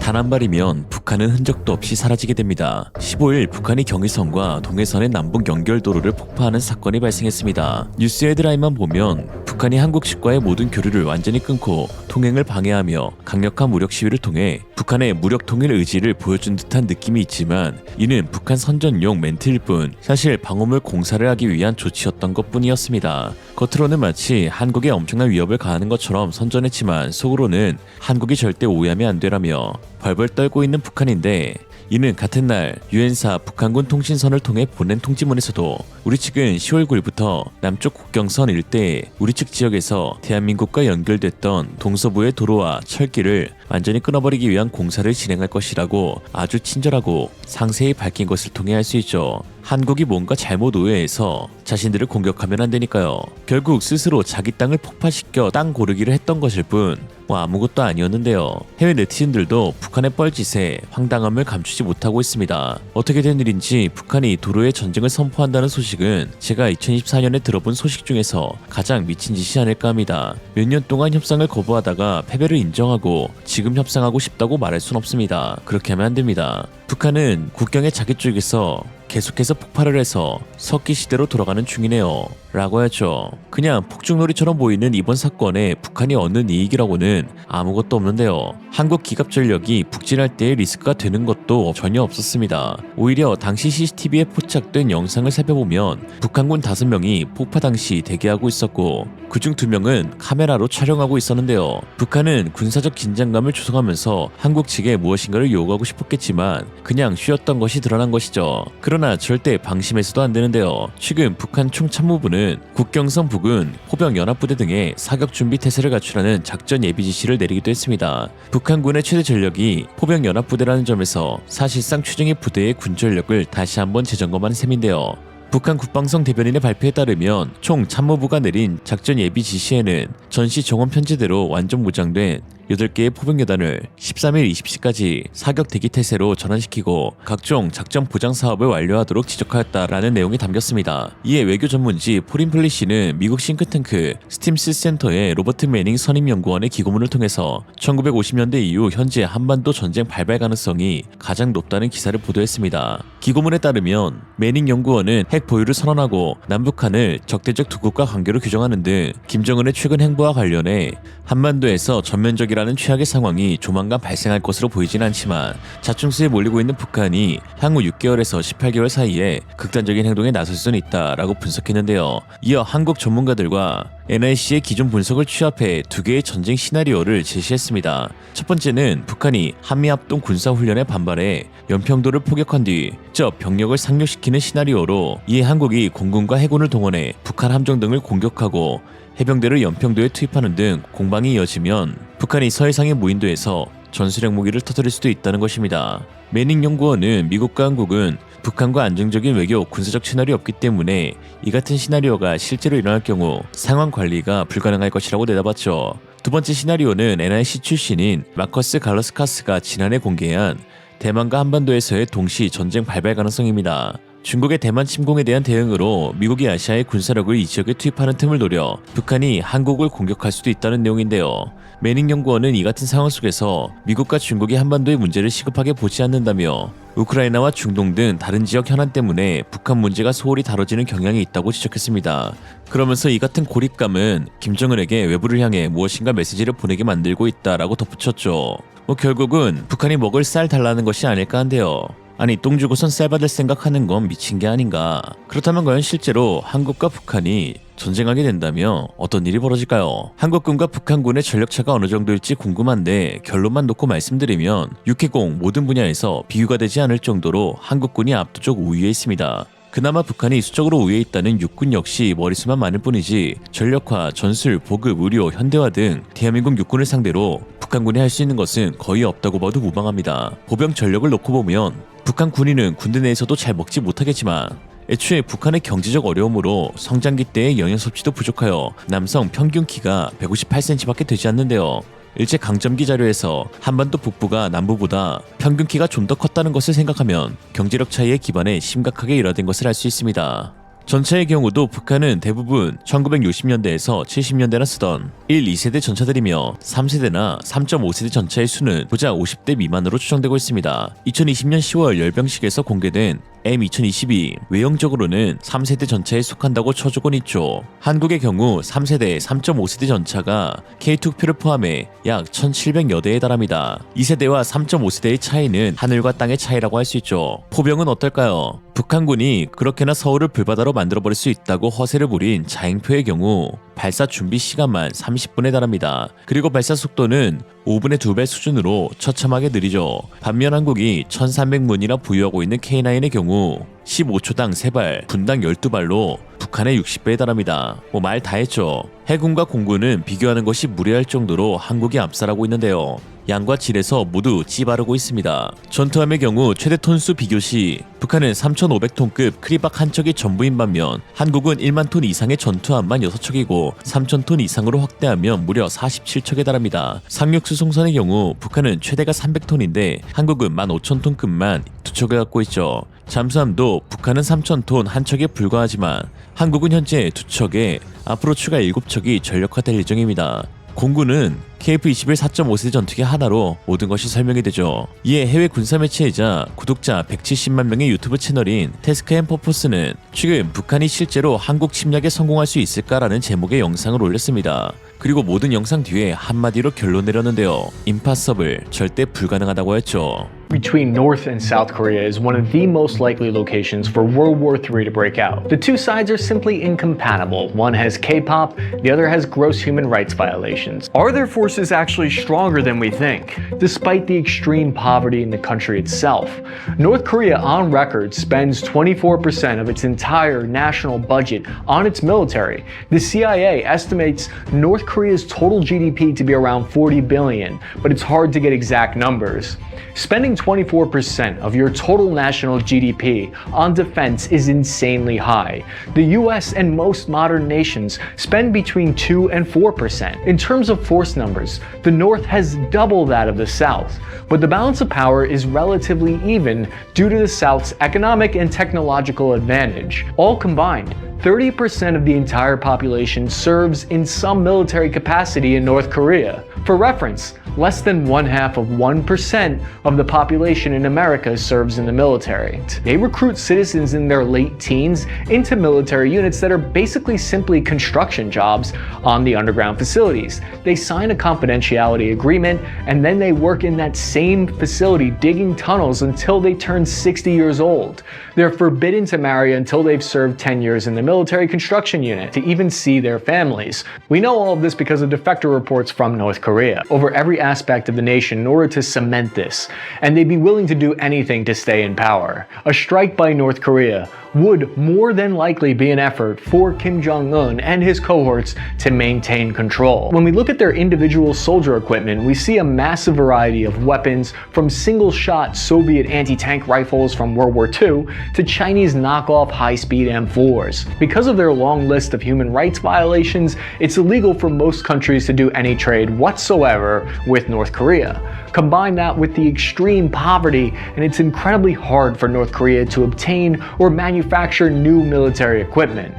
단 한 발이면 북한은 흔적도 없이 사라지게 됩니다. 15일 북한이 경의선과 동해선의 남북 연결도로를 폭파하는 사건이 발생했습니다. 뉴스 헤드라인만 보면 북한이 한국식과의 모든 교류를 완전히 끊고 통행을 방해하며 강력한 무력 시위를 통해 북한의 무력 통일 의지를 보여준 듯한 느낌이 있지만 이는 북한 선전용 멘트일 뿐 사실 방어물 공사를 하기 위한 조치였던 것뿐이었습니다. 겉으로는 마치 한국에 엄청난 위협을 가하는 것처럼 선전했지만 속으로는 한국이 절대 오해하면 안 되라며 벌벌 떨고 있는 북한인데 이는 같은 날 유엔사 북한군 통신선을 통해 보낸 통지문에서도 우리 측은 10월 9일부터 남쪽 국경선 일대에 우리 측 지역에서 대한민국과 연결됐던 동서부의 도로와 철길을 완전히 끊어버리기 위한 공사를 진행할 것이라고 아주 친절하고 상세히 밝힌 것을 통해 알 수 있죠. 한국이 뭔가 잘못 오해해서 자신들을 공격하면 안 되니까요. 결국 스스로 자기 땅을 폭파시켜 땅 고르기를 했던 것일 뿐 아무것도 아니었는데요. 해외 네티즌들도 북한의 뻘짓에 황당함을 감추지 못하고 있습니다. 어떻게 된 일인지 북한이 도로에 전쟁을 선포한다는 소식은 제가 2024년에 들어본 소식 중에서 가장 미친 짓이 아닐까 합니다. 몇 년 동안 협상을 거부하다가 패배를 인정하고 지금 협상하고 싶다고 말할 순 없습니다. 그렇게 하면 안 됩니다. 북한은 국경의 자기 쪽에서 계속해서 폭발을 해서 석기 시대로 돌아가는 중이네요 라고 하죠. 그냥 폭죽놀이처럼 보이는 이번 사건에 북한이 얻는 이익이라고는 아무것도 없는데요. 한국 기갑전력이 북진할 때의 리스크가 되는 것도 전혀 없었습니다. 오히려 당시 CCTV에 포착된 영상을 살펴보면 북한군 5명이 폭파 당시 대기하고 있었고 그중 2명은 카메라로 촬영하고 있었는데요. 북한은 군사적 긴장감을 조성하면서 한국 측에 무엇인가를 요구하고 싶었겠지만 그냥 쉬었던 것이 드러난 것이죠. 그러나 절대 방심해서도 안 되는데요. 최근 북한 총참모부는 국경선 부근 포병연합부대 등의 사격준비 태세를 갖추라는 작전 예비 지시를 내리기도 했습니다. 북한군의 최대 전력이 포병연합부대라는 점에서 사실상 최정예 부대의 군전력을 다시 한번 재점검한 셈인데요. 북한 국방성 대변인의 발표에 따르면 총 참모부가 내린 작전 예비 지시에는 전시 정원 편제대로 완전 무장된 8개의 포병여단을 13일 20시까지 사격 대기 태세로 전환시키고 각종 작전 보장 사업을 완료하도록 지적하였다라는 내용이 담겼습니다. 이에 외교 전문지 포린플리시는 미국 싱크탱크 스팀스 센터의 로버트 매닝 선임연구원의 기고문을 통해서 1950년대 이후 현재 한반도 전쟁 발발 가능성이 가장 높다는 기사를 보도했습니다. 기고문에 따르면 매닝 연구원은 핵 보유를 선언하고 남북한을 적대적 두 국가 관계로 규정하는 등 김정은의 최근 행보와 관련해 한반도에서 전면적이라는 최악의 상황이 조만간 발생할 것으로 보이진 않지만 자충수에 몰리고 있는 북한이 향후 6개월에서 18개월 사이에 극단적인 행동에 나설 수는 있다라고 분석했는데요. 이어 한국 전문가들과 NIC의 기존 분석을 취합해 2개의 전쟁 시나리오를 제시했습니다. 첫 번째는 북한이 한미합동 군사훈련에 반발해 연평도를 포격한 뒤 직접 병력을 상륙시키는 시나리오로 이에 한국이 공군과 해군을 동원해 북한 함정 등을 공격하고 해병대를 연평도에 투입하는 등 공방이 이어지면 북한이 서해상의 무인도에서 전술핵 무기를 터뜨릴 수도 있다는 것입니다. 매닝 연구원은 미국과 한국은 북한과 안정적인 외교 군사적 채널이 없기 때문에 이 같은 시나리오가 실제로 일어날 경우 상황 관리가 불가능할 것이라고 내다봤죠. 두 번째 시나리오는 NIC 출신인 마커스 갈러스카스가 지난해 공개한 대만과 한반도에서의 동시 전쟁 발발 가능성입니다. 중국의 대만 침공에 대한 대응으로 미국이 아시아의 군사력을 이 지역에 투입하는 틈을 노려 북한이 한국을 공격할 수도 있다는 내용인데요. 매닝 연구원은 이 같은 상황 속에서 미국과 중국이 한반도의 문제를 시급하게 보지 않는다며 우크라이나와 중동 등 다른 지역 현안 때문에 북한 문제가 소홀히 다뤄지는 경향이 있다고 지적했습니다. 그러면서 이 같은 고립감은 김정은에게 외부를 향해 무엇인가 메시지를 보내게 만들고 있다라고 덧붙였죠. 결국은 북한이 먹을 쌀 달라는 것이 아닐까 한데요. 아니 똥 주고선 쌀 받을 생각하는 건 미친 게 아닌가. 그렇다면 과연 실제로 한국과 북한이 전쟁하게 된다면 어떤 일이 벌어질까요? 한국군과 북한군의 전력차가 어느 정도일지 궁금한데 결론만 놓고 말씀드리면 육해공 모든 분야에서 비교가 되지 않을 정도로 한국군이 압도적 우위에 있습니다. 그나마 북한이 수적으로 우위에 있다는 육군 역시 머릿수만 많을 뿐이지 전력화, 전술, 보급, 의료, 현대화 등 대한민국 육군을 상대로 북한군이 할 수 있는 것은 거의 없다고 봐도 무방합니다. 보병 전력을 놓고 보면 북한 군인은 군대 내에서도 잘 먹지 못하겠지만 애초에 북한의 경제적 어려움으로 성장기 때의 영양 섭취도 부족하여 남성 평균 키가 158cm밖에 되지 않는데요. 일제 강점기 자료에서 한반도 북부가 남부보다 평균 키가 좀 더 컸다는 것을 생각하면 경제력 차이에 기반해 심각하게 일화된 것을 알 수 있습니다. 전차의 경우도 북한은 대부분 1960년대에서 70년대나 쓰던 1, 2세대 전차들이며 3세대나 3.5세대 전차의 수는 고작 50대 미만으로 추정되고 있습니다. 2020년 10월 열병식에서 공개된 M2022 외형적으로는 3세대 전차에 속한다고 쳐주곤 있죠. 한국의 경우 3세대, 3.5세대 전차가 K2표를 포함해 약 1700여 대에 달합니다. 2세대와 3.5세대의 차이는 하늘과 땅의 차이라고 할 수 있죠. 포병은 어떨까요? 북한군이 그렇게나 서울을 불바다로 만들어버릴 수 있다고 허세를 부린 자행표의 경우 발사 준비 시간만 30분에 달합니다. 그리고 발사 속도는 5분의 2배 수준으로 처참하게 느리죠. 반면 한국이 1300문이나 부여하고 있는 K9의 경우 15초당 3발, 분당 12발로 북한의 60배에 달합니다. 말 다 했죠. 해군과 공군은 비교하는 것이 무례할 정도로 한국이 압살하고 있는데요. 양과 질에서 모두 찌바르고 있습니다. 전투함의 경우 최대 톤수 비교 시 북한은 3,500톤급 크리박 한 척이 전부인 반면 한국은 1만 톤 이상의 전투함만 6척이고 3,000톤 이상으로 확대하면 무려 47척에 달합니다. 상륙 수송선의 경우 북한은 최대가 300톤인데 한국은 15,000톤급만 2척을 갖고 있죠. 잠수함도 북한은 3,000톤 한 척에 불과하지만 한국은 현재 2척에 앞으로 추가 7척이 전력화될 예정입니다. 공군은 KF-21 4.5세대 전투기 하나로 모든 것이 설명이 되죠. 이에 해외 군사 매체이자 구독자 170만 명의 유튜브 채널인 태스크앤퍼포스는 최근 북한이 실제로 한국 침략에 성공할 수 있을까라는 제목의 영상을 올렸습니다. 그리고 모든 영상 뒤에 한마디로 결론 내렸는데요. 임파서블, 절대 불가능하다고 했죠. Between North and South Korea is one of the most likely locations for World War III to break out. The two sides are simply incompatible. One has K-pop, the other has gross human rights violations. Are their forces actually stronger than we think? Despite the extreme poverty in the country itself, North Korea on record spends 24% of its entire national budget on its military. The CIA estimates North Korea's total GDP to be around 40 billion, but it's hard to get exact numbers. Spending 24% of your total national GDP on defense is insanely high. The US and most modern nations spend between 2 and 4%. In terms of force numbers, the North has double that of the South, but the balance of power is relatively even due to the South's economic and technological advantage. All combined, 30% of the entire population serves in some military capacity in North Korea. For reference, less than 1/2% of the population in America serves in the military. They recruit citizens in their late teens into military units that are basically simply construction jobs on the underground facilities. They sign a confidentiality agreement and then they work in that same facility digging tunnels until they turn 60 years old. They're forbidden to marry until they've served 10 years in the military construction unit to even see their families. We know all of this because of defector reports from North Korea over every aspect of the nation in order to cement this, and they'd be willing to do anything to stay in power. A strike by North Korea would more than likely be an effort for Kim Jong-un and his cohorts to maintain control. When we look at their individual soldier equipment, we see a massive variety of weapons, from single-shot Soviet anti-tank rifles from World War II to Chinese knockoff high-speed M4s. Because of their long list of human rights violations, it's illegal for most countries to do any trade whatsoever with North Korea. Combine that with the extreme poverty, and it's incredibly hard for North Korea to obtain or manufacture new military equipment.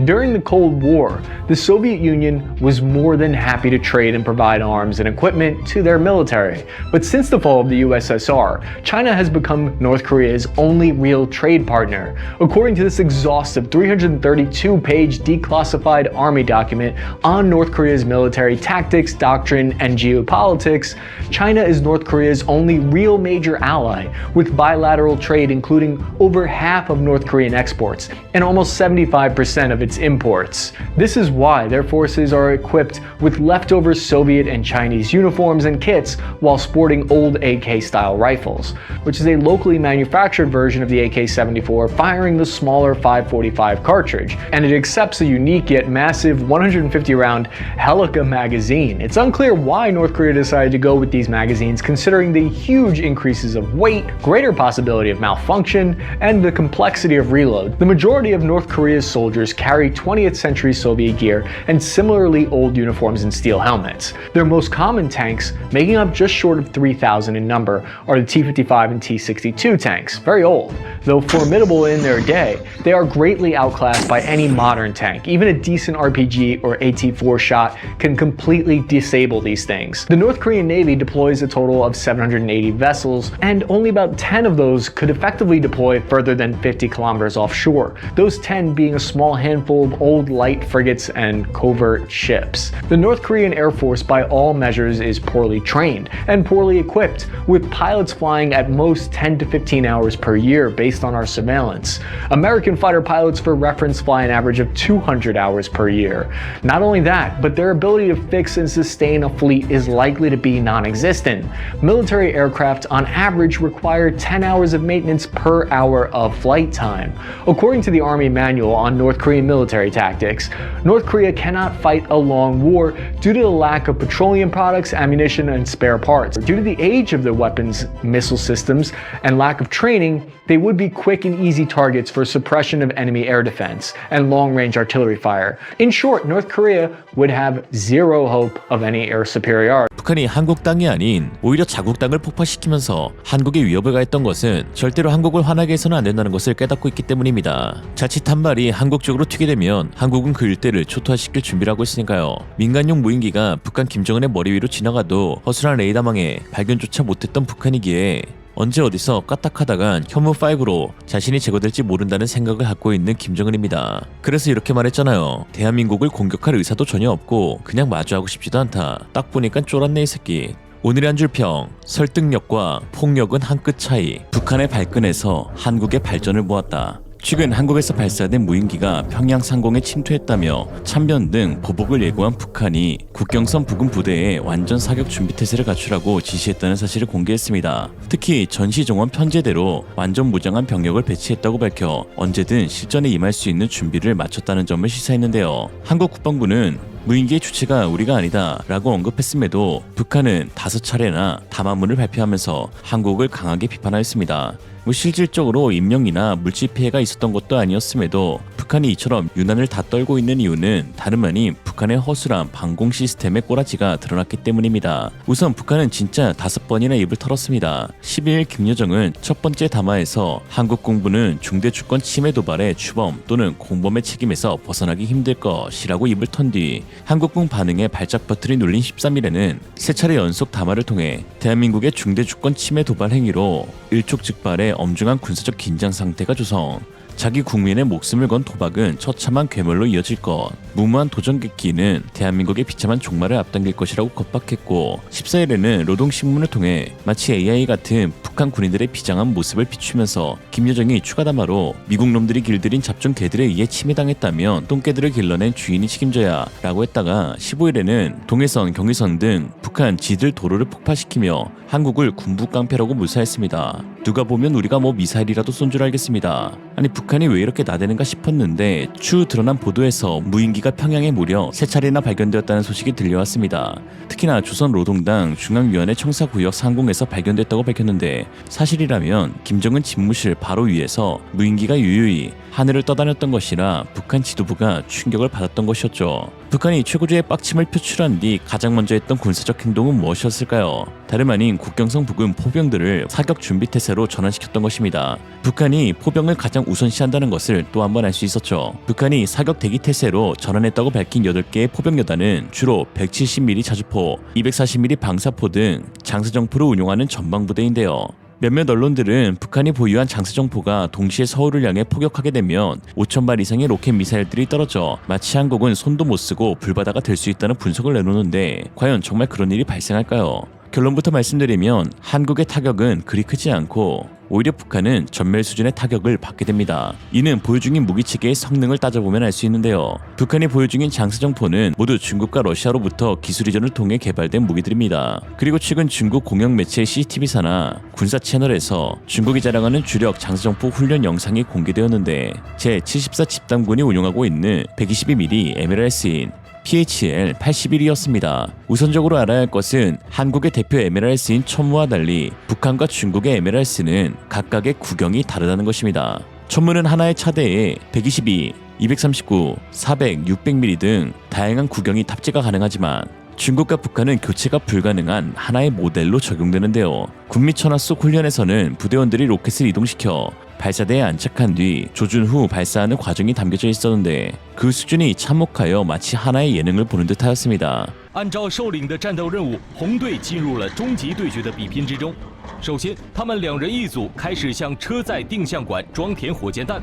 During the Cold War, the Soviet Union was more than happy to trade and provide arms and equipment to their military. But since the fall of the USSR, China has become North Korea's only real trade partner. According to this exhaustive 332-page declassified army document on North Korea's military tactics, doctrine, and geopolitics, China is North Korea's only real major ally, with bilateral trade including over half of North Korean exports and almost 75% of its imports. This is why their forces are equipped with leftover Soviet and Chinese uniforms and kits while sporting old AK-style rifles, which is a locally manufactured version of the AK-74 firing the smaller 5.45 cartridge, and it accepts a unique yet massive 150-round Helica magazine. It's unclear why North Korea decided to go with these magazines, considering the huge increases of weight, greater possibility of malfunction, and the complexity of reload. The majority of North Korea's soldiers carry 20th century Soviet gear and similarly old uniforms and steel helmets. Their most common tanks, making up just short of 3,000 in number, are the T-55 and T-62 tanks, very old. Though formidable in their day, they are greatly outclassed by any modern tank. Even a decent RPG or AT-4 shot can completely disable these things. The North Korean Navy deploys a total of 780 vessels, and only about 10 of those could effectively deploy further than 50 kilometers offshore, those 10 being a small handful of old light frigates and covert ships. The North Korean Air Force by all measures is poorly trained and poorly equipped, with pilots flying at most 10 to 15 hours per year based on our surveillance. American fighter pilots, for reference, fly an average of 200 hours per year. Not only that, but their ability to fix and sustain a fleet is likely to be non-existent. Military aircraft on average require 10 hours of maintenance per hour of flight time. According to the Army Manual on North Korean military tactics, North Korea cannot fight a long war due to the lack of petroleum products, ammunition, and spare parts. Due to the age of their weapons, missile systems, and lack of training, they would be quick and easy targets for suppression of enemy air defense and long-range artillery fire. In short, North Korea would have zero hope of any air superiority. 북한이 한국 땅이 아닌 오히려 자국 땅을 폭파시키면서 한국에 위협을 가했던 것은 절대로 한국을 화나게 해서는 안 된다는 것을 깨닫고 있기 때문입니다. 자칫 한 발이 한국 쪽으로 튀게 되면 한국은 그 일대를 초토화시킬 준비를 하고 있으니까요. 민간용 무인기가 북한 김정은의 머리 위로 지나가도 허술한 레이더망에 발견조차 못했던 북한이기에 언제 어디서 까딱하다간 현무5로 자신이 제거될지 모른다는 생각을 갖고 있는 김정은입니다. 그래서 이렇게 말했잖아요. 대한민국을 공격할 의사도 전혀 없고 그냥 마주하고 싶지도 않다. 딱 보니까 쫄았네 이 새끼. 오늘의 한 줄 평, 설득력과 폭력은 한 끗 차이. 북한의 발끈에서 한국의 발전을 보았다. 최근 한국에서 발사된 무인기가 평양 상공에 침투했다며 참변 등 보복을 예고한 북한이 국경선 부근 부대에 완전 사격 준비 태세를 갖추라고 지시했다는 사실을 공개했습니다. 특히 전시종원 편제대로 완전 무장한 병력을 배치했다고 밝혀 언제든 실전에 임할 수 있는 준비를 마쳤다는 점을 시사했는데요. 한국 국방부는 무인기의 주체가 우리가 아니다 라고 언급했음에도 북한은 5차례나 담화문을 발표하면서 한국을 강하게 비판하였습니다. 실질적으로 인명이나 물질 피해가 있었던 것도 아니었음에도 북한이 이처럼 유난을 다 떨고 있는 이유는 다름 아닌 북한의 허술한 방공 시스템의 꼬라지가 드러났기 때문입니다. 우선 북한은 진짜 5번이나 입을 털었습니다. 12일 김여정은 첫 번째 담화에서 한국 공군은 중대 주권 침해 도발의 주범 또는 공범의 책임에서 벗어나기 힘들 것이라고 입을 턴 뒤 한국군 반응에 발작 버튼이 눌린 13일에는 3차례 연속 담화를 통해 대한민국의 중대 주권 침해 도발 행위로 일촉즉발의 엄중한 군사적 긴장 상태가 조성, 자기 국민의 목숨을 건 도박은 처참한 괴멸로 이어질 것, 무모한 도전객기는 대한민국의 비참한 종말을 앞당길 것이라고 겁박했고 14일에는 노동신문을 통해 마치 AI 같은 북한 군인들의 비장한 모습을 비추면서 김여정이 추가 담화로 미국 놈들이 길들인 잡종 개들에 의해 침해당했다면 똥개들을 길러낸 주인이 책임져야 라고 했다가 15일에는 동해선, 경의선 등 북한 지들 도로를 폭파시키며 한국을 군부 깡패라고 묘사했습니다. 누가 보면 우리가 뭐 미사일이라도 쏜 줄 알겠습니다. 아니 북한이 왜 이렇게 나대는가 싶었는데 추후 드러난 보도에서 무인기가 평양에 무려 3차례나 발견되었다는 소식이 들려왔습니다. 특히나 조선노동당 중앙위원회 청사구역 상공에서 발견됐다고 밝혔는데 사실이라면 김정은 집무실 바로 위에서 무인기가 유유히 하늘을 떠다녔던 것이라 북한 지도부가 충격을 받았던 것이었죠. 북한이 최고조의 빡침을 표출한 뒤 가장 먼저 했던 군사적 행동은 무엇이었을까요? 다름 아닌 국경선 부근 포병들을 사격 준비 태세로 전환시켰던 것입니다. 북한이 포병을 가장 우선시한다는 것을 또 한 번 알 수 있었죠. 북한이 사격 대기 태세로 전환했다고 밝힌 8개의 포병여단은 주로 170mm 자주포, 240mm 방사포 등 장사정포를 운용하는 전방부대인데요. 몇몇 언론들은 북한이 보유한 장사정포가 동시에 서울을 향해 포격하게 되면 5,000발 이상의 로켓 미사일들이 떨어져 마치 한국은 손도 못 쓰고 불바다가 될 수 있다는 분석을 내놓는데 과연 정말 그런 일이 발생할까요? 결론부터 말씀드리면 한국의 타격은 그리 크지 않고 오히려 북한은 전멸 수준의 타격을 받게 됩니다. 이는 보유 중인 무기체계의 성능을 따져보면 알 수 있는데요. 북한이 보유 중인 장사정포는 모두 중국과 러시아로부터 기술 이전을 통해 개발된 무기들입니다. 그리고 최근 중국 공영 매체 CCTV사나 군사 채널에서 중국이 자랑하는 주력 장사정포 훈련 영상이 공개되었는데 제74 집단군이 운용하고 있는 122mm MLRS인 PHL-81이었습니다. 우선적으로 알아야 할 것은 한국의 대표 MLRS인 천무와 달리 북한과 중국의 MLRS는 각각의 구경이 다르다는 것입니다. 천문은 하나의 차대에 122, 239, 400, 600mm 등 다양한 구경이 탑재가 가능하지만 중국과 북한은 교체가 불가능한 하나의 모델로 적용되는데요. 군미 천하 속 훈련에서는 부대원들이 로켓을 이동시켜 발사대에 안착한 뒤 조준 후 발사하는 과정이 담겨져 있었는데 그 수준이 참혹하여 마치 하나의 예능을 보는 듯하였습니다. 按照首领的战斗任务，红队进入了终极对决的比拼之中。首先，他们2人一组开始向车载定向管装填火箭弹。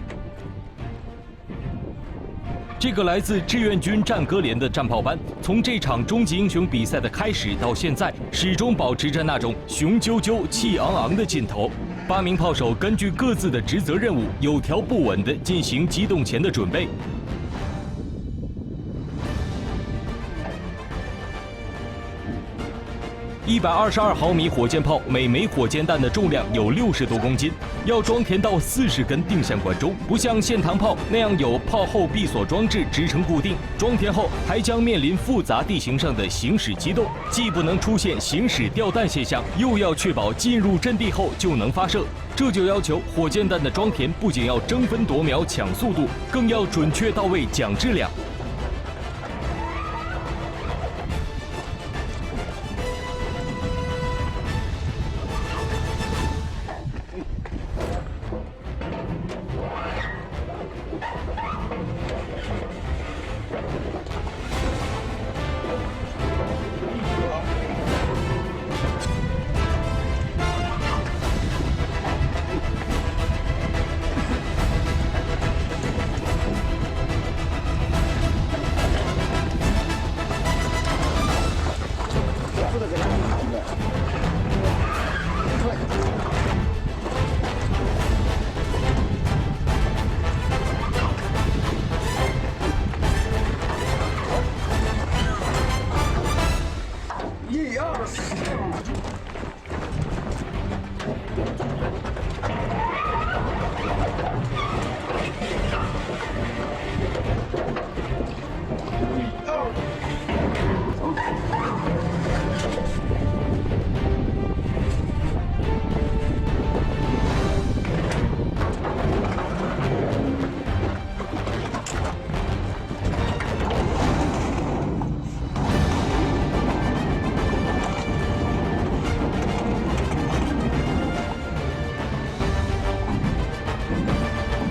这个来自志愿军战歌连的战炮班，从这场终极英雄比赛的开始到现在，始终保持着那种雄赳赳、气昂昂的劲头。8名炮手根据各自的职责任务，有条不紊地进行机动前的准备。122毫米火箭炮每枚火箭弹的重量有60多公斤，要装填到40根定向管中，不像线膛炮那样有炮后闭锁装置支撑固定，装填后还将面临复杂地形上的行驶机动，既不能出现行驶掉弹现象，又要确保进入阵地后就能发射。这就要求火箭弹的装填不仅要争分夺秒抢速度，更要准确到位讲质量。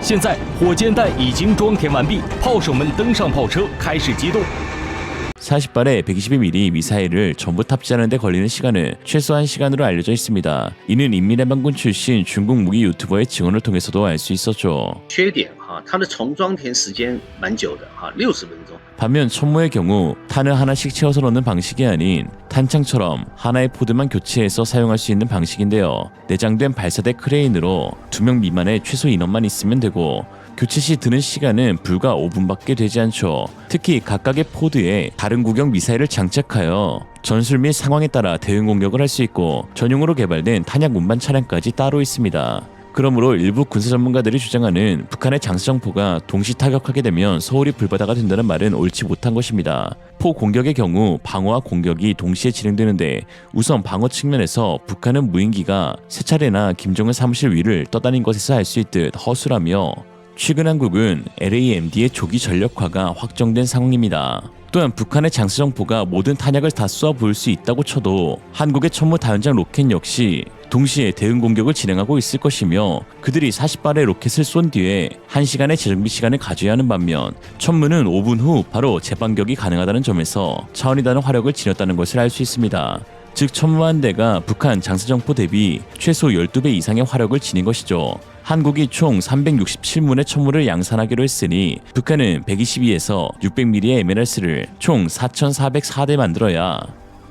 现在火箭弹已经装填完毕，炮手们登上炮车，开始机动。 40발의 122mm 미사일을 전부 탑재하는 데 걸리는 시간은 최소 1시간으로 알려져 있습니다. 이는 인민해방군 출신 중국 무기 유튜버의 증언을 통해서도 알 수 있었죠. 缺点它的重装填时间蛮久的60分钟。 반면 천무의 경우 탄을 하나씩 채워서 넣는 방식이 아닌 탄창처럼 하나의 포드만 교체해서 사용할 수 있는 방식인데요. 내장된 발사대 크레인으로 2명 미만의 최소 인원만 있으면 되고 교체 시 드는 시간은 불과 5분밖에 되지 않죠. 특히 각각의 포드에 다른 구경 미사일을 장착하여 전술 및 상황에 따라 대응 공격을 할 수 있고 전용으로 개발된 탄약 운반 차량까지 따로 있습니다. 그러므로 일부 군사 전문가들이 주장하는 북한의 장수정포가 동시 타격하게 되면 서울이 불바다가 된다는 말은 옳지 못한 것입니다. 포 공격의 경우 방어와 공격이 동시에 진행되는데 우선 방어 측면에서 북한은 무인기가 3차례나 김정은 사무실 위를 떠다닌 것에서 알 수 있듯 허술하며 최근 한국은 LAMD의 조기 전력화가 확정된 상황입니다. 또한 북한의 장수정포가 모든 탄약을 다 쏘아 보일 수 있다고 쳐도 한국의 천무 다연장 로켓 역시 동시에 대응 공격을 진행하고 있을 것이며 그들이 40발의 로켓을 쏜 뒤에 1시간의 재정비 시간을 가져야 하는 반면 천무는 5분 후 바로 재반격이 가능하다는 점에서 차원이 다른 화력을 지녔다는 것을 알 수 있습니다. 즉 천무 한 대가 북한 장수정포 대비 최소 12배 이상의 화력을 지닌 것이죠. 한국이 총 367문의 천무를 양산하기로 했으니 북한은 122에서 600mm의 MLRS를 총 4,404대 만들어야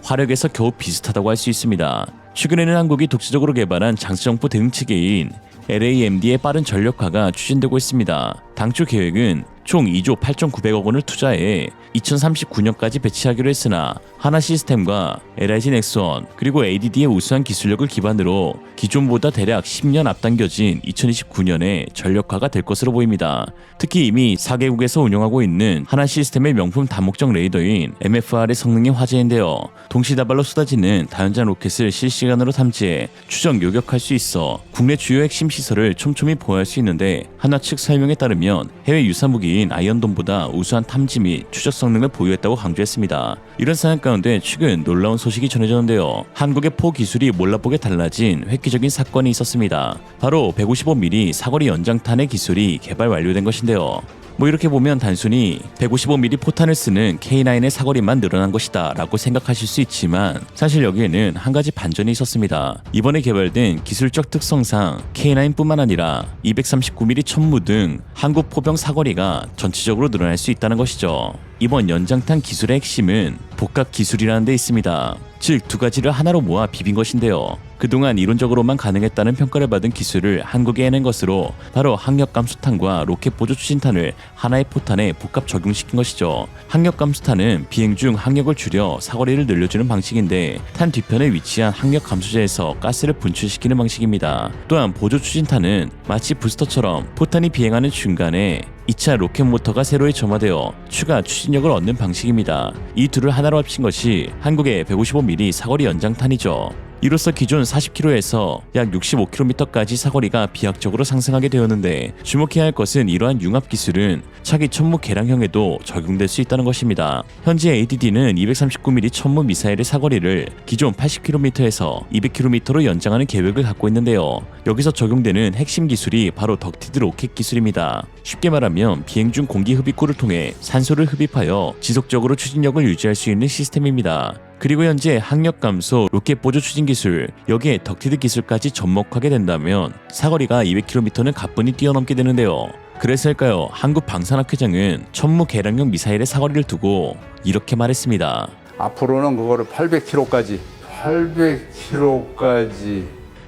화력에서 겨우 비슷하다고 할 수 있습니다. 최근에는 한국이 독자적으로 개발한 장수정포 대응 체계인 LAMD의 빠른 전력화가 추진되고 있습니다. 당초 계획은 총 2조 8,900억 원을 투자해 2039년까지 배치하기로 했으나 하나시스템과 LIG 넥스원 그리고 ADD의 우수한 기술력을 기반으로 기존보다 대략 10년 앞당겨진 2029년에 전력화가 될 것으로 보입니다. 특히 이미 4개국에서 운영하고 있는 하나시스템의 명품 다목적 레이더인 MFR의 성능이 화제인데요. 동시다발로 쏟아지는 다연장 로켓을 실시간으로 탐지해 추적 요격할 수 있어 국내 주요 핵심 시설을 촘촘히 보호할 수 있는데 한화 측 설명에 따르면 해외 유사 무기인 아이언돔보다 우수한 탐지 및 추적 성능을 보유했다고 강조했습니다. 이런 상황 가운데 최근 놀라운 소식이 전해졌는데요. 한국의 포 기술이 몰라보게 달라진 획기적인 사건이 있었습니다. 바로 155mm 사거리 연장탄의 기술이 개발 완료된 것인데요. 이렇게 보면 단순히 155mm 포탄을 쓰는 K9의 사거리만 늘어난 것이다 라고 생각하실 수 있지만 사실 여기에는 한 가지 반전이 있었습니다. 이번에 개발된 기술적 특성상 K9뿐만 아니라 239mm 천무 등 한국 포병 사거리가 전체적으로 늘어날 수 있다는 것이죠. 이번 연장탄 기술의 핵심은 복합 기술이라는 데 있습니다. 즉 두 가지를 하나로 모아 비빈 것인데요. 그동안 이론적으로만 가능했다는 평가를 받은 기술을 한국에 해낸 것으로 바로 항력 감수탄과 로켓 보조 추진탄을 하나의 포탄에 복합 적용시킨 것이죠. 항력 감수탄은 비행 중 항력을 줄여 사거리를 늘려주는 방식인데 탄 뒤편에 위치한 항력 감수제에서 가스를 분출시키는 방식입니다. 또한 보조 추진탄은 마치 부스터처럼 포탄이 비행하는 중간에 2차 로켓 모터가 세로에 점화되어 추가 추진력을 얻는 방식입니다. 이 둘을 하나로 합친 것이 한국의 155mm 사거리 연장탄이죠. 이로써 기존 40km에서 약 65km까지 사거리가 비약적으로 상승하게 되었는데 주목해야 할 것은 이러한 융합 기술은 차기 천무 개량형에도 적용될 수 있다는 것입니다. 현재 ADD는 239mm 천무 미사일의 사거리를 기존 80km에서 200km로 연장하는 계획을 갖고 있는데요. 여기서 적용되는 핵심 기술이 바로 덕티드 로켓 기술입니다. 쉽게 말하면 비행 중 공기 흡입구를 통해 산소를 흡입하여 지속적으로 추진력을 유지할 수 있는 시스템입니다. 그리고 현재 항력 감소, 로켓 보조 추진 기술, 여기에 덕티드 기술까지 접목하게 된다면 사거리가 200km는 가뿐히 뛰어넘게 되는데요. 그래서일까요? 한국 방산학회장은 천무 개량용 미사일의 사거리를 두고 이렇게 말했습니다. 앞으로는 그거를 800km까지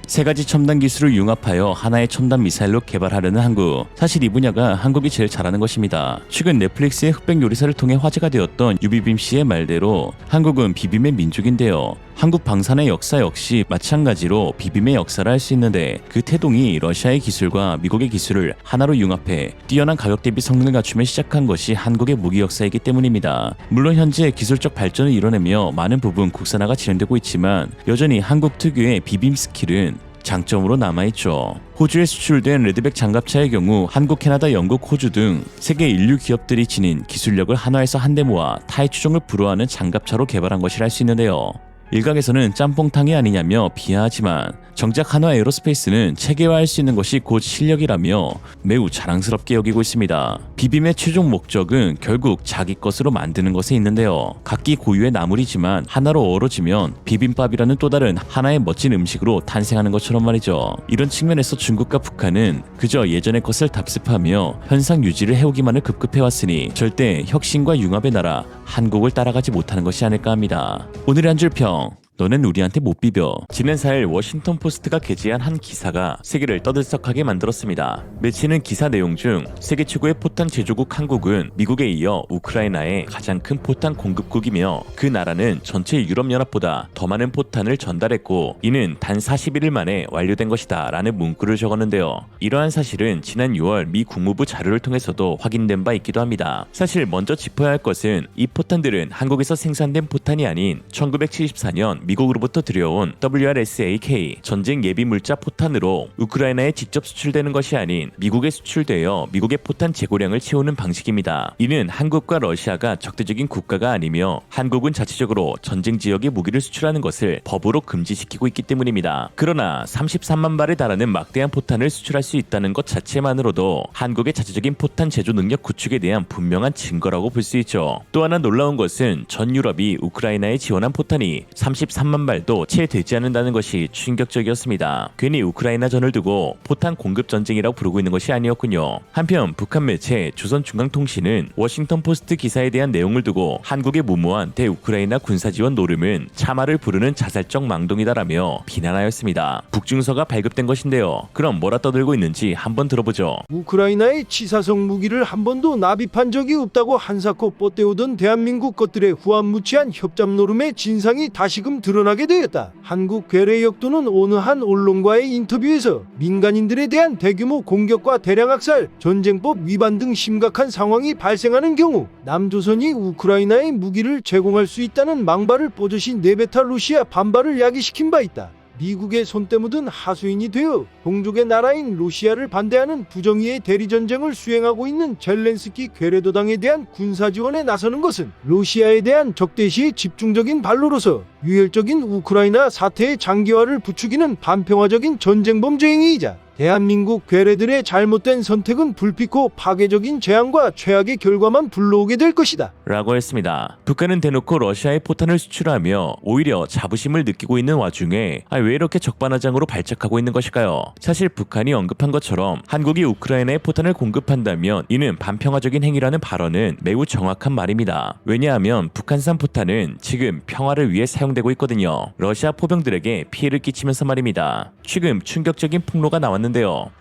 세 가지 첨단 기술을 융합하여 하나의 첨단 미사일로 개발하려는 한국. 사실 이 분야가 한국이 제일 잘하는 것입니다. 최근 넷플릭스의 흑백 요리사를 통해 화제가 되었던 유비빔 씨의 말대로 한국은 비빔의 민족인데요. 한국 방산의 역사 역시 마찬가지로 비빔의 역사를 할 수 있는데 그 태동이 러시아의 기술과 미국의 기술을 하나로 융합해 뛰어난 가격 대비 성능을 갖추며 시작한 것이 한국의 무기 역사이기 때문입니다. 물론 현재 기술적 발전을 이뤄내며 많은 부분 국산화가 진행되고 있지만 여전히 한국 특유의 비빔 스킬은 장점으로 남아있죠. 호주에 수출된 레드백 장갑차의 경우 한국, 캐나다, 영국, 호주 등 세계 인류 기업들이 지닌 기술력을 한화해서 한데 모아 타의 추종을 불허하는 장갑차로 개발한 것이라 할 수 있는데요. 일각에서는 짬뽕탕이 아니냐며 비하하지만 정작 한화 에어로스페이스는 체계화할 수 있는 것이 곧 실력이라며 매우 자랑스럽게 여기고 있습니다. 비빔의 최종 목적은 결국 자기 것으로 만드는 것에 있는데요. 각기 고유의 나물이지만 하나로 어우러지면 비빔밥이라는 또 다른 하나의 멋진 음식으로 탄생하는 것처럼 말이죠. 이런 측면에서 중국과 북한은 그저 예전의 것을 답습하며 현상 유지를 해오기만을 급급해왔으니 절대 혁신과 융합의 나라 한국을 따라가지 못하는 것이 아닐까 합니다. 오늘의 한 줄 평. 너는 우리한테 못 비벼. 지난 4일 워싱턴 포스트가 게재한 한 기사가 세계를 떠들썩하게 만들었습니다. 매체는 기사 내용 중 세계 최고의 포탄 제조국 한국은 미국에 이어 우크라이나의 가장 큰 포탄 공급국이며 그 나라는 전체 유럽연합보다 더 많은 포탄을 전달했고 이는 단 41일 만에 완료된 것이다 라는 문구를 적었는데요. 이러한 사실은 지난 6월 미 국무부 자료를 통해서도 확인된 바 있기도 합니다. 사실 먼저 짚어야 할 것은 이 포탄들은 한국에서 생산된 포탄이 아닌 1974년 미국으로부터 들여온 WRSAK 전쟁 예비 물자 포탄으로 우크라이나에 직접 수출되는 것이 아닌 미국에 수출되어 미국의 포탄 재고량을 채우는 방식입니다. 이는 한국과 러시아가 적대적인 국가가 아니며 한국은 자체적으로 전쟁 지역에 무기를 수출하는 것을 법으로 금지시키고 있기 때문입니다. 그러나 33만 발에 달하는 막대한 포탄을 수출할 수 있다는 것 자체만으로도 한국의 자체적인 포탄 제조 능력 구축에 대한 분명한 증거라고 볼 수 있죠. 또 하나 놀라운 것은 전 유럽이 우크라이나에 지원한 포탄이 33만 발도 채 되지 않는다는 것이 충격적이었습니다. 괜히 우크라이나전을 두고 포탄 공급 전쟁이라고 부르고 있는 것이 아니었군요. 한편 북한 매체 조선중앙통신은 워싱턴 포스트 기사에 대한 내용을 두고 한국의 무모한 대우크라이나 군사지원 노름은 참화를 부르는 자살적 망동이다라며 비난하였습니다. 북중서가 발급된 것인데요. 그럼 뭐라 떠들고 있는지 한번 들어보죠. 우크라이나의 치사성 무기를 한 번도 납입한 적이 없다고 한사코 뻗대오던 대한민국 것들의 후안무치한 협잡 노름의 진상이 다시금 드러나게 되었다. 한국 괴뢰역도는 어느 한 언론과의 인터뷰에서 민간인들에 대한 대규모 공격과 대량 학살, 전쟁법 위반 등 심각한 상황이 발생하는 경우 남조선이 우크라이나에 무기를 제공할 수 있다는 망발을 뽀듯이 내뱉아 러시아 반발을 야기시킨 바 있다. 미국의 손때 묻은 하수인이 되어 동족의 나라인 러시아를 반대하는 부정의의 대리전쟁을 수행하고 있는 젤렌스키 괴뢰도당에 대한 군사지원에 나서는 것은 러시아에 대한 적대시의 집중적인 발로로서 유혈적인 우크라이나 사태의 장기화를 부추기는 반평화적인 전쟁범죄 행위이자 대한민국 괴뢰들의 잘못된 선택은 불필요 파괴적인 재앙과 최악의 결과만 불러오게 될 것이다. 라고 했습니다. 북한은 대놓고 러시아에 포탄을 수출하며 오히려 자부심을 느끼고 있는 와중에 왜 이렇게 적반하장으로 발작하고 있는 것일까요? 사실 북한이 언급한 것처럼 한국이 우크라이나에 포탄을 공급한다면 이는 반평화적인 행위라는 발언은 매우 정확한 말입니다. 왜냐하면 북한산 포탄은 지금 평화를 위해 사용되고 있거든요. 러시아 포병들에게 피해를 끼치면서 말입니다. 최근 충격적인 폭로가 나왔는데요.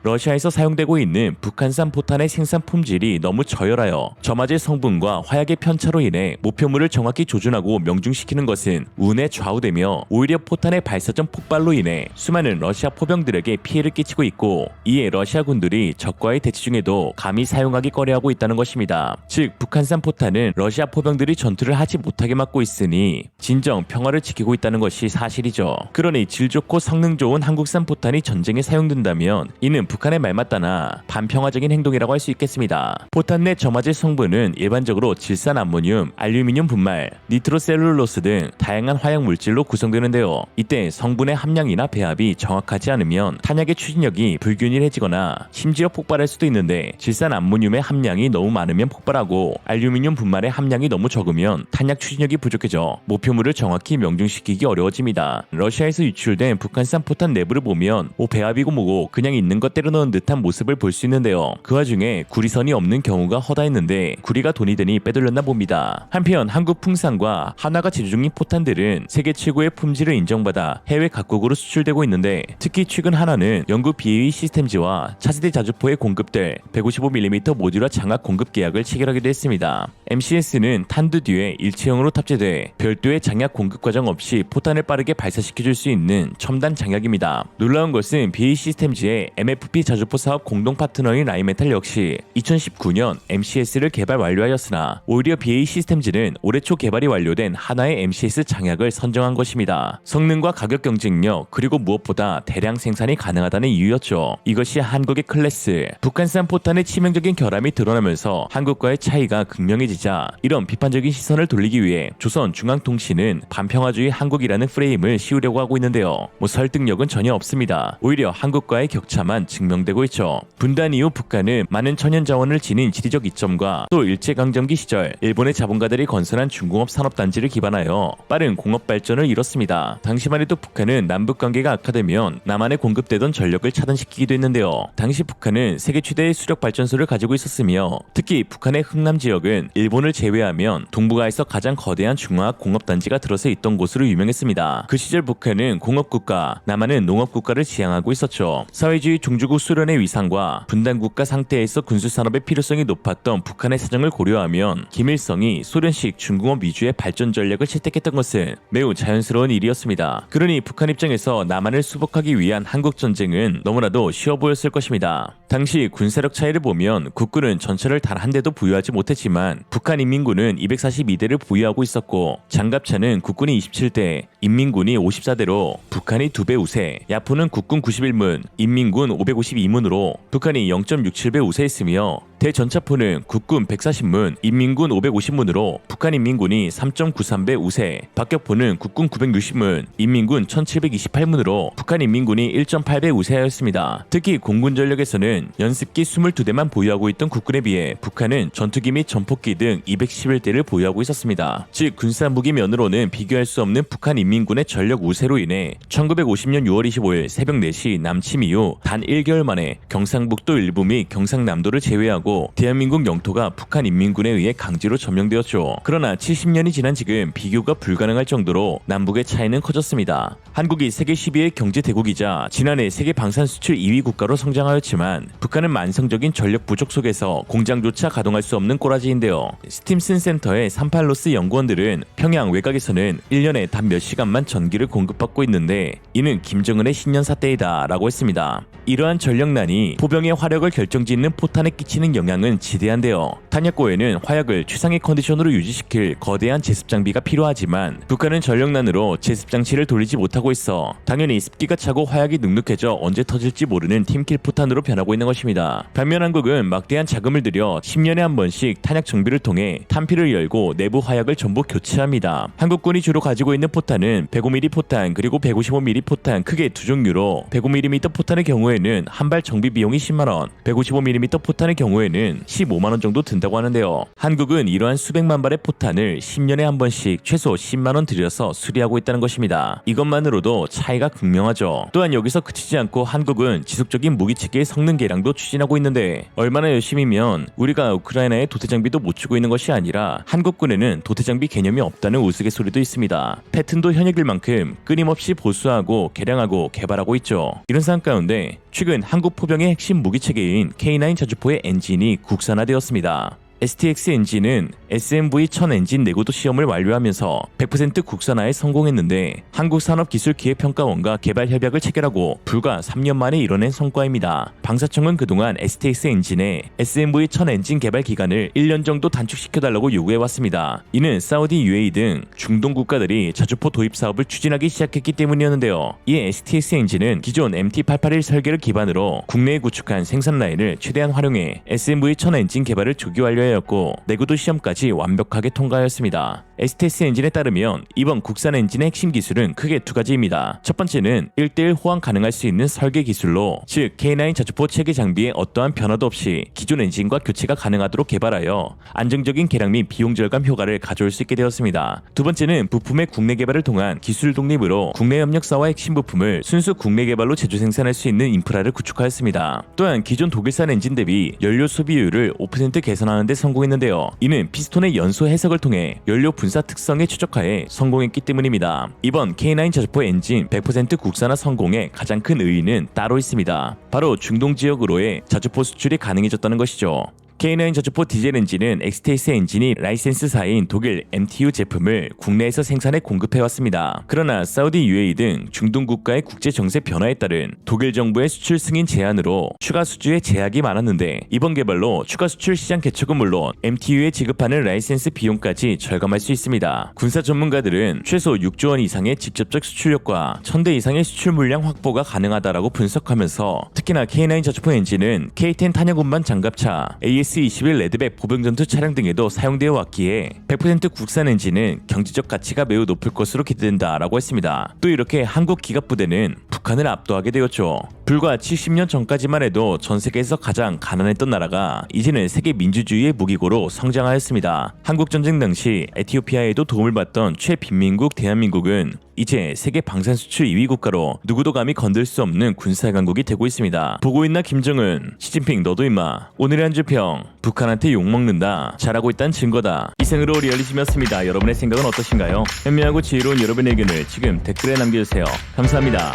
러시아에서 사용되고 있는 북한산 포탄의 생산 품질이 너무 저열하여 점화제 성분과 화약의 편차로 인해 목표물을 정확히 조준하고 명중시키는 것은 운에 좌우되며 오히려 포탄의 발사 전 폭발로 인해 수많은 러시아 포병들에게 피해를 끼치고 있고, 이에 러시아 군들이 적과의 대치 중에도 감히 사용하기 꺼려하고 있다는 것입니다. 즉 북한산 포탄은 러시아 포병들이 전투를 하지 못하게 막고 있으니 진정 평화를 지키고 있다는 것이 사실이죠. 그러니 질 좋고 성능 좋은 한국산 포탄이 전쟁에 사용된다면 이는 북한의 말 맞다나 반평화적인 행동이라고 할 수 있겠습니다. 포탄 내 점화제 성분은 일반적으로 질산 암모늄, 알루미늄 분말, 니트로셀룰로스 등 다양한 화학 물질로 구성되는데요. 이때 성분의 함량이나 배합이 정확하지 않으면 탄약의 추진력이 불균일해지거나 심지어 폭발할 수도 있는데, 질산 암모늄의 함량이 너무 많으면 폭발하고 알루미늄 분말의 함량이 너무 적으면 탄약 추진력이 부족해져 목표물을 정확히 명중시키기 어려워집니다. 러시아에서 유출된 북한산 포탄 내부를 보면 배합이고 뭐고 그냥 있는 것 때려 넣은 듯한 모습을 볼 수 있는데요. 그 와중에 구리선이 없는 경우가 허다했는데 구리가 돈이 되니 빼돌렸나 봅니다. 한편 한국 풍산과 한화가 제조 중인 포탄들은 세계 최고의 품질을 인정받아 해외 각국으로 수출되고 있는데, 특히 최근 한화는 영국 BAE 시스템즈와 차세대 자주포에 공급될 155mm 모듈화 장악 공급 계약을 체결하기도 했습니다. MCS는 탄두 뒤에 일체형으로 탑재돼 별도의 장약 공급 과정 없이 포탄을 빠르게 발사시켜줄 수 있는 첨단 장약입니다. 놀라운 것은 BAE 시스템즈의 MFP 자주포 사업 공동 파트너인 라인메탈 역시 2019년 MCS를 개발 완료하였으나 오히려 BAE 시스템즈는 올해 초 개발이 완료된 하나의 MCS 장약을 선정한 것입니다. 성능과 가격 경쟁력, 그리고 무엇보다 대량 생산이 가능하다는 이유였죠. 이것이 한국의 클래스, 북한산 포탄의 치명적인 결함이 드러나면서 한국과의 차이가 극명해지자 이런 비판적인 시선을 돌리기 위해 조선중앙통신은 반평화주의 한국이라는 프레임을 씌우려고 하고 있는데요. 설득력은 전혀 없습니다. 오히려 한국과의 격차만 증명되고 있죠. 분단 이후 북한은 많은 천연 자원을 지닌 지리적 이점과 또 일제강점기 시절 일본의 자본가들이 건설한 중공업 산업단지를 기반하여 빠른 공업 발전을 이뤘습니다. 당시만 해도 북한은 남북관계가 악화되면 남한에 공급되던 전력을 차단시키기도 했는데요. 당시 북한은 세계 최대의 수력 발전소를 가지고 있었으며, 특히 북한의 흥남 지역은 일본을 제외하면 동북아에서 가장 거대한 중화학 공업단지가 들어서 있던 곳으로 유명했습니다. 그 시절 북한은 공업국가, 남한은 농업국가를 지향하고 있었죠. 사회주의 종주국 소련의 위상과 분단국가 상태에서 군수산업의 필요성이 높았던 북한의 사정을 고려하면 김일성이 소련식 중공업 위주의 발전 전략을 채택했던 것은 매우 자연스러운 일이었습니다. 그러니 북한 입장에서 남한을 수복하기 위한 한국전쟁은 너무나도 쉬워 보였을 것입니다. 당시 군사력 차이를 보면 국군은 전차를 단 한 대도 부여하지 못했지만 북한 인민군은 242대를 보유하고 있었고, 장갑차는 국군이 27대, 인민군이 54대로 북한이 2배 우세, 야포는 국군 91문, 인민군 552문으로 북한이 0.67배 우세했으며, 대전차포는 국군 140문, 인민군 550문으로 북한 인민군이 3.93배 우세, 박격포는 국군 960문, 인민군 1728문으로 북한 인민군이 1.8배 우세하였습니다. 특히 공군 전력에서는 연습기 22대만 보유하고 있던 국군에 비해 북한은 전투기 및 전폭기 등 211대를 보유하고 있었습니다. 즉 군사 무기 면으로는 비교할 수 없는 북한 인민군의 전력 우세로 인해 1950년 6월 25일 새벽 4시 남침 이후 단 1개월 만에 경상북도 일부 및 경상남도를 제외하고 하고 대한민국 영토가 북한 인민군에 의해 강제로 점령되었죠. 그러나 70년이 지난 지금 비교가 불가능할 정도로 남북의 차이는 커졌습니다. 한국이 세계 12의 경제 대국이자 지난해 세계 방산 수출 2위 국가로 성장하였지만 북한은 만성적인 전력 부족 속에서 공장조차 가동할 수 없는 꼬라지인데요. 스팀슨 센터의 산팔로스 연구원들은 평양 외곽에서는 1년에 단 몇 시간만 전기를 공급받고 있는데 이는 김정은의 신년사 때이다 라고 했습니다. 이러한 전력난이 포병의 화력을 결정짓는 포탄에 끼치는 영향은 지대한데요. 탄약고에는 화약을 최상의 컨디션으로 유지시킬 거대한 제습 장비가 필요하지만 북한은 전력난으로 제습 장치를 돌리지 못하고 있어 당연히 습기가 차고 화약이 눅눅해져 언제 터질지 모르는 팀킬 포탄으로 변하고 있는 것입니다. 반면 한국은 막대한 자금을 들여 10년에 한 번씩 탄약 정비를 통해 탄피를 열고 내부 화약을 전부 교체합니다. 한국군이 주로 가지고 있는 포탄은 105mm 포탄 그리고 155mm 포탄 크게 두 종류로 105mm 포탄의 경우에는 한 발 정비 비용이 10만원, 155mm 포탄의 경우에는 15만원 정도 든다고 하는데요. 한국은 이러한 수백만 발의 포탄을 10년에 한 번씩 최소 10만원 들여서 수리하고 있다는 것입니다. 이것만으로도 차이가 극명하죠. 또한 여기서 그치지 않고 한국은 지속적인 무기체계의 성능 개량도 추진하고 있는데 얼마나 열심히면 우리가 우크라이나에 도태장비도 못 주고 있는 것이 아니라 한국군에는 도태장비 개념이 없다는 우스갯소리도 있습니다. 패턴도 현역일 만큼 끊임없이 보수하고 개량하고 개발하고 있죠. 이런 상황 가운데 최근 한국 포병의 핵심 무기체계인 K9 자주포의 엔진이 국산화되었습니다. STX 엔진은 SMV-1000 엔진 내구도 시험을 완료하면서 100% 국산화에 성공했는데 한국산업기술기획평가원과 개발협약을 체결하고 불과 3년 만에 이뤄낸 성과입니다. 방사청은 그동안 STX 엔진의 SMV-1000 엔진 개발 기간을 1년 정도 단축시켜달라고 요구해왔습니다. 이는 사우디, UAE 등 중동 국가들이 자주포 도입 사업을 추진하기 시작했기 때문이었는데요. 이에 STX 엔진은 기존 MT881 설계를 기반으로 국내에 구축한 생산 라인을 최대한 활용해 SMV-1000 엔진 개발을 조기 완료했습니다. 였고 내구도 시험까지 완벽하게 통과하였습니다. STS 엔진에 따르면 이번 국산 엔진의 핵심 기술은 크게 두 가지입니다. 첫 번째는 1:1 호환 가능할 수 있는 설계 기술로 즉 K9 자주포 체계 장비에 어떠한 변화도 없이 기존 엔진과 교체가 가능하도록 개발하여 안정적인 개량 및 비용 절감 효과를 가져올 수 있게 되었습니다. 두 번째는 부품의 국내 개발을 통한 기술 독립으로 국내 협력사와 핵심 부품을 순수 국내 개발로 제조 생산할 수 있는 인프라를 구축하였습니다. 또한 기존 독일산 엔진 대비 연료 소비율을 5% 개선하는 데 성공했는데요. 이는 피스톤의 연소 해석을 통해 연료 분사 특성에 최적화해 성공했기 때문입니다. 이번 K9 자주포 엔진 100% 국산화 성공의 가장 큰 의의는 따로 있습니다. 바로 중동 지역으로의 자주포 수출이 가능해졌다는 것이죠. K9 자주포 디젤 엔진은 XTS 엔진이 라이센스사인 독일 MTU 제품을 국내에서 생산해 공급해왔습니다. 그러나 사우디, UAE 등 중동 국가의 국제 정세 변화에 따른 독일 정부의 수출 승인 제한으로 추가 수주에 제약이 많았는데 이번 개발로 추가 수출 시장 개척은 물론 MTU에 지급하는 라이센스 비용까지 절감할 수 있습니다. 군사 전문가들은 최소 6조 원 이상의 직접적 수출력과 1000대 이상의 수출 물량 확보가 가능하다라고 분석하면서 특히나 K9 자주포 엔진은 K10 탄약 운반 장갑차, AS-21 레드백 보병전투 차량 등에도 사용되어 왔기에 100% 국산 엔진은 경제적 가치가 매우 높을 것으로 기대된다라고 했습니다. 또 이렇게 한국 기갑부대는 북한을 압도하게 되었죠. 불과 70년 전까지만 해도 전 세계에서 가장 가난했던 나라가 이제는 세계 민주주의의 무기고로 성장하였습니다. 한국전쟁 당시 에티오피아에도 도움을 받던 최빈민국 대한민국은 이제 세계 방산 수출 2위 국가로 누구도 감히 건들 수 없는 군사 강국이 되고 있습니다. 보고 있나 김정은, 시진핑 너도 임마. 오늘의 한줄평, 북한한테 욕먹는다. 잘하고 있다는 증거다. 이상으로 리얼리즘이었습니다. 여러분의 생각은 어떠신가요? 현명하고 지혜로운 여러분의 의견을 지금 댓글에 남겨주세요. 감사합니다.